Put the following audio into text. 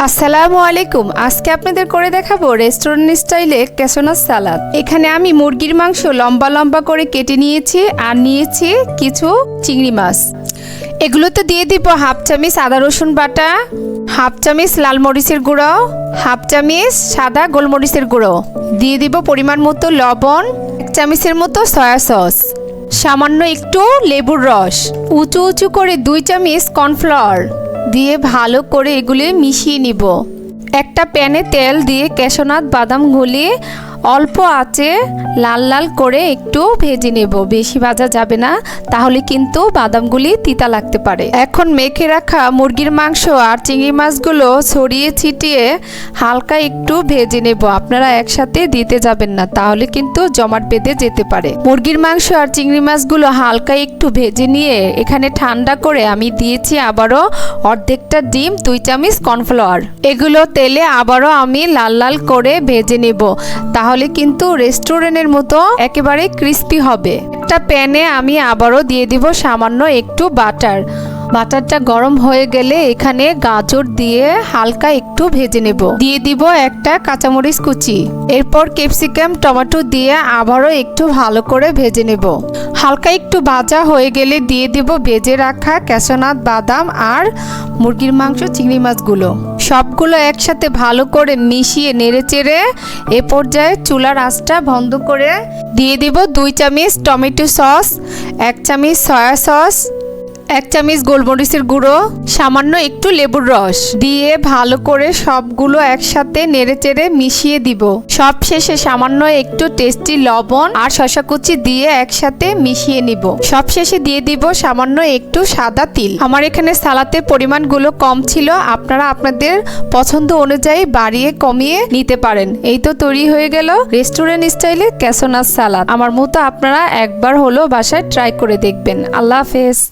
আসসালামু আলাইকুম। আজকে আপনাদের করে দেখাবো রেস্টুরেন্ট স্টাইলে ক্যাসোনাস সালাদ। এখানে আমি মুরগির মাংস লম্বা লম্বা করে কেটে নিয়েছি আর নিয়েছি কিছু চিংড়ি মাছ। এগুলোতে দিয়ে দিব হাফ চামচ আদা রসুন বাটা, হাফ চামচ লাল মরিচের গুঁড়ো, হাফ চামচ সাদা গোলমরিচের গুঁড়ো, দিয়ে দিব পরিমাণ মতো লবণ, 1 চামচের মতো সয়া সস, সামান্য একটু লেবুর রস, উঁচু উঁচু করে 2 চামচ কর্নফ্লাওয়ার দিয়ে ভালো করে এগুলি মিশিয়ে নিব। একটা প্যানে তেল দিয়ে ক্যাশনাট বাদাম গলিয়ে অল্প আঁচে লাল লাল করে একটু ভেজে নেব। বেশি ভাজা যাবে না, তাহলে কিন্তু বাদামগুলি তিতা লাগতে পারে। এখন মেখে রাখা মুরগির মাংস আর চিংড়ি মাছগুলো ছড়িয়ে ছিটিয়ে হালকা একটু ভেজে নেব। আপনারা একসাথে দিতে যাবেন না, তাহলে কিন্তু জমাট বেঁধে যেতে পারে। মুরগির মাংস আর চিংড়ি মাছগুলো হালকা একটু ভেজে নিয়ে এখানে ঠান্ডা করে আমি দিয়েছি আবারও অর্ধেকটা ডিম, 2 চামচ কর্নফ্লাওয়ার। এগুলো তেলে আবারও আমি লাল লাল করে ভেজে নেব, তাহলে কিন্তু রেস্টুরেন্টের মতো একেবারে ক্রিস্পি হবে। একটা প্যানে আমি আবারও দিয়ে দিব সামান্য একটু বাটার। বাটারটা গরম হয়ে গেলে এখানে গাজর দিয়ে হালকা একটু ভেজে নেব। দিয়ে দিব একটা কাঁচামরিচ কুচি, এরপর ক্যাপসিকাম টমেটো দিয়ে আবারও একটু ভালো করে ভেজে নেব। হালকা একটু ভাজা হয়ে গেলে দিয়ে দিব ভেজে রাখা ক্যাশনাট বাদাম আর মুরগির মাংস চিংড়ি মাছগুলো। সবগুলো একসাথে ভালো করে মিশিয়ে নেড়েচেড়ে এ পর্যায়ে চুলার আঁচটা বন্ধ করে দিয়ে দিব 2 চামচ টমেটো সস, 1 চামচ সয়া সস, 1 চামচ গোলমরিচের গুঁড়ো, সামান্য একটু লেবুর রস দিয়ে ভালো করে সবগুলো একসাথে নেড়েচেড়ে মিশিয়ে দিব। সব শেষে সামান্য একটু টেস্টি লবণ আর শসা কুচি দিয়ে একসাথে মিশিয়ে নিব। সব শেষে দিয়ে দিব সামান্য একটু সাদা তিল। আমার এখানে সালাদের পরিমাণগুলো কম ছিল, আপনারা আপনাদের পছন্দ অনুযায়ী বাড়িয়ে কমিয়ে নিতে পারেন। এই তো তৈরি হয়ে গেল রেস্টুরেন্ট স্টাইলে ক্যাসোনাস সালাদ। আমার মতো আপনারা একবার হলো বাসায় ট্রাই করে দেখবেন। আল্লাহ হাফেজ।